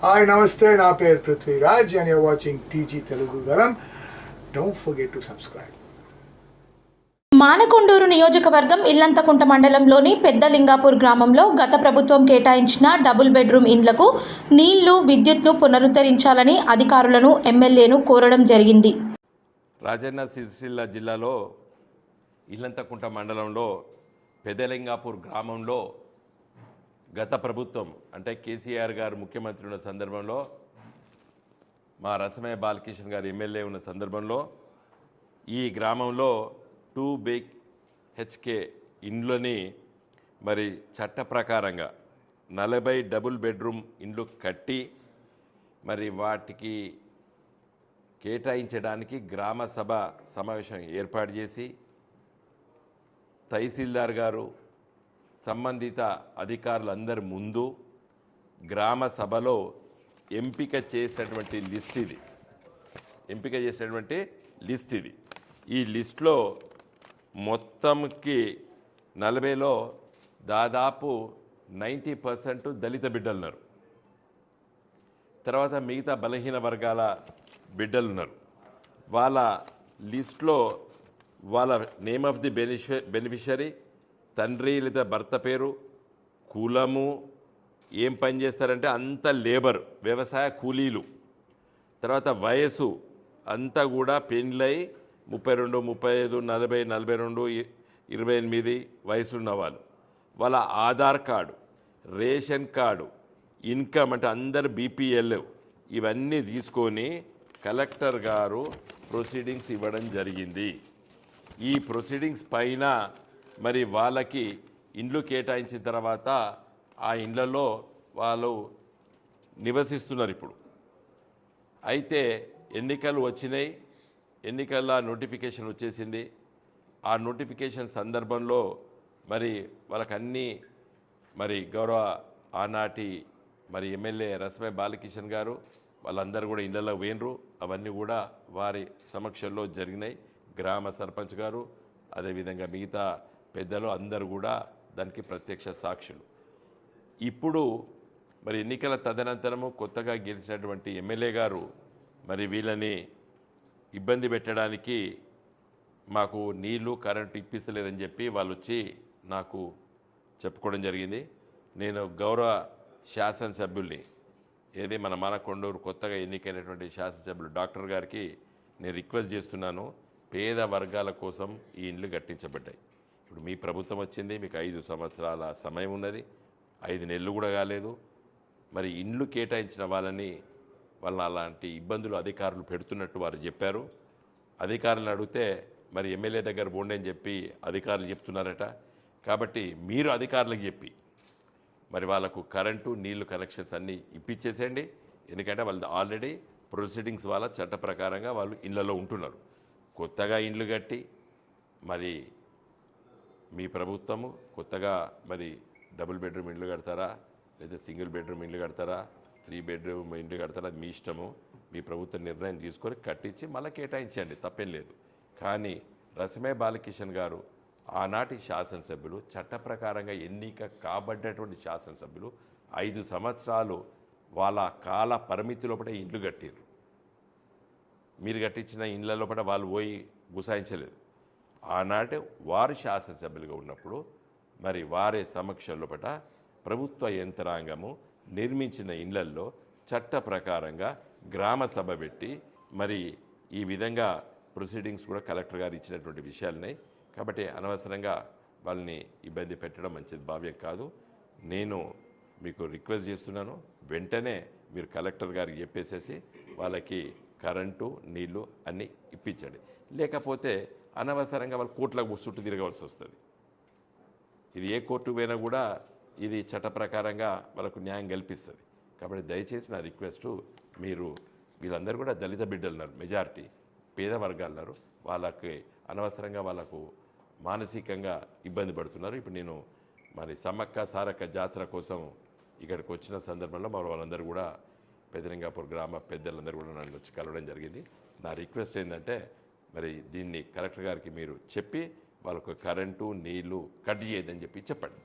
Hi నమస్తే, నా పేరు Prithviraj and you're watching TG Telugu Galam. Don't forget to subscribe. Manakondur నియోజకవర్గం ఇల్లంతకుంట మండలంలోని పెద్దలింగాపూర్ గ్రామంలో గత ప్రభుత్వం కేటాయించిన డబుల్ బెడ్రూమ్ ఇండ్లకు నీళ్లు, విద్యుత్ను పునరుద్ధరించాలని అధికారులను ఎమ్మెల్యేను కోరడం జరిగింది. రాజన్న సిరిసిల్ల జిల్లాలో ఇల్లంతకుంట మండలంలో పెద్దలింగాపూర్ గ్రామంలో గత ప్రభుత్వం అంటే కేసీఆర్ గారు ముఖ్యమంత్రి ఉన్న సందర్భంలో, మా రసమయ్య బాలకిషన్ గారు ఎమ్మెల్యే ఉన్న సందర్భంలో ఈ గ్రామంలో 2 BHK ఇండ్లని మరి చట్ట ప్రకారంగా 40 డబుల్ బెడ్రూమ్ ఇండ్లు కట్టి మరి వాటికి కేటాయించడానికి గ్రామ సభ సమావేశం ఏర్పాటు చేసి తహసీల్దార్ గారు సంబంధిత అధికారులందరి ముందు గ్రామ సభలో ఎంపిక చేసినటువంటి లిస్ట్ ఇది. ఈ లిస్టులో మొత్తంకి 40లో దాదాపు 90% దళిత బిడ్డలు ఉన్నారు. తర్వాత మిగతా బలహీన వర్గాల బిడ్డలు ఉన్నారు. వాళ్ళ లిస్టులో వాళ్ళ నేమ్ ఆఫ్ ది బెనిఫిషరీ, తండ్రి లేదా భర్త పేరు, కులము, ఏం పని చేస్తారంటే అంత లేబర్, వ్యవసాయ కూలీలు, తర్వాత వయసు అంతా కూడా పెళ్ళై 32, 35, 40, 42, 28 వయసు ఉన్న వాళ్ళు, వాళ్ళ Aadhaar card, ration card, income అంటే అందరు BPL ఇవన్నీ తీసుకొని కలెక్టర్ గారు ప్రొసీడింగ్స్ ఇవ్వడం జరిగింది. ఈ ప్రొసీడింగ్స్ పైన మరి వాళ్ళకి ఇండ్లు కేటాయించిన తర్వాత ఆ ఇండ్లలో వాళ్ళు నివసిస్తున్నారు. ఇప్పుడు అయితే ఎన్నికలు వచ్చినాయి, ఎన్నికల నోటిఫికేషన్ వచ్చేసింది. ఆ నోటిఫికేషన్ సందర్భంలో మరి వాళ్ళకన్నీ మరి గౌరవ ఆనాటి మరి ఎమ్మెల్యే రసమయ్య బాలకిషన్ గారు వాళ్ళందరూ కూడా ఇళ్లలో పోయినరు. అవన్నీ కూడా వారి సమక్షంలో జరిగినాయి. గ్రామ సర్పంచ్ గారు, అదేవిధంగా మిగతా పెద్దలు అందరూ కూడా దానికి ప్రత్యక్ష సాక్షులు. ఇప్పుడు మరి ఎన్నికల తదనంతరము కొత్తగా గెలిచినటువంటి ఎమ్మెల్యే గారు మరి వీళ్ళని ఇబ్బంది పెట్టడానికి మాకు నీళ్లు, కరెంటు ఇప్పిస్తలేదని చెప్పి వాళ్ళు వచ్చి నాకు చెప్పుకోవడం జరిగింది. నేను గౌరవ శాసనసభ్యుల్ని, ఏది మన మానకొండూరు కొత్తగా ఎన్నికైనటువంటి శాసనసభ్యులు డాక్టర్ గారికి నేను రిక్వెస్ట్ చేస్తున్నాను, పేద వర్గాల కోసం ఈ ఇండ్లు కట్టించబడ్డాయి. ఇప్పుడు మీ ప్రభుత్వం వచ్చింది, మీకు 5 సంవత్సరాల సమయం ఉన్నది, 5 నెలలు కూడా కాలేదు. మరి ఇండ్లు కేటాయించిన వాళ్ళని అలాంటి ఇబ్బందులు అధికారులు పెడుతున్నట్టు వారు చెప్పారు. అధికారులను అడిగితే మరి ఎమ్మెల్యే దగ్గర పోండి అని చెప్పి అధికారులు చెప్తున్నారట. కాబట్టి మీరు అధికారులకు చెప్పి మరి వాళ్ళకు కరెంటు, నీళ్లు కనెక్షన్స్ అన్నీ ఇప్పించేసేయండి. ఎందుకంటే వాళ్ళు ఆల్రెడీ ప్రొసీడింగ్స్ వాళ్ళ చట్ట ప్రకారంగా వాళ్ళు ఇళ్లలో ఉంటున్నారు. కొత్తగా ఇండ్లు కట్టి మరి మీ ప్రభుత్వము కొత్తగా మరి డబుల్ బెడ్రూమ్ ఇండ్లు కడతారా, లేదా సింగిల్ బెడ్రూమ్ ఇండ్లు కడతారా, 3 బెడ్రూమ్ ఇండ్లు కడతారా, అది మీ ఇష్టము. మీ ప్రభుత్వం నిర్ణయం తీసుకొని కట్టించి మళ్ళీ కేటాయించండి, తప్పేం లేదు. కానీ రసమయ్య బాలకిషన్ గారు ఆనాటి శాసనసభ్యులు, చట్ట ప్రకారంగా ఎన్నిక కాబడ్డటువంటి శాసనసభ్యులు 5 సంవత్సరాలు వాళ్ళ కాల పరిమితి లోపల ఇండ్లు కట్టారు. మీరు కట్టించిన ఇండ్ల లోపల వాళ్ళు పోయి గుసాయించలేదు. ఆనాటి వారు శాసనసభ్యులుగా ఉన్నప్పుడు మరి వారి సమక్షంలో ప్రభుత్వ యంత్రాంగము నిర్మించిన ఇండ్లల్లో చట్ట ప్రకారంగా గ్రామ సభ పెట్టి మరి ఈ విధంగా ప్రొసీడింగ్స్ కూడా కలెక్టర్ గారు ఇచ్చినటువంటి విషయాలున్నాయి. కాబట్టి అనవసరంగా వాళ్ళని ఇబ్బంది పెట్టడం మంచిది భావ్యం కాదు. నేను మీకు రిక్వెస్ట్ చేస్తున్నాను, వెంటనే మీరు కలెక్టర్ గారికి చెప్పేసేసి వాళ్ళకి కరెంటు, నీళ్లు అన్నీ ఇప్పించండి. లేకపోతే అనవసరంగా వాళ్ళు కోర్టులకు చుట్టూ తిరగవలసి వస్తుంది. ఇది ఏ కోర్టు పోయినా కూడా ఇది చట్ట ప్రకారంగా వాళ్ళకు న్యాయం కల్పిస్తుంది. కాబట్టి దయచేసి నా రిక్వెస్టు, మీరు వీళ్ళందరూ కూడా దళిత బిడ్డలు ఉన్నారు, మెజారిటీ పేద వర్గాలు ఉన్నారు, వాళ్ళకి అనవసరంగా వాళ్ళకు మానసికంగా ఇబ్బంది పడుతున్నారు. ఇప్పుడు నేను మరి సమ్మక్క సారక్క జాతర కోసం ఇక్కడికి వచ్చిన సందర్భంలో మరి వాళ్ళందరూ కూడా పెద్దలింగాపూర్ గ్రామ పెద్దలందరూ కూడా నన్ను వచ్చి కలవడం జరిగింది. నా రిక్వెస్ట్ ఏంటంటే మరి దీన్ని కలెక్టర్ గారికి మీరు చెప్పి వాళ్ళకు కరెంటు, నీళ్లు కట్ చేయొద్దని చెప్పి చెప్పండి.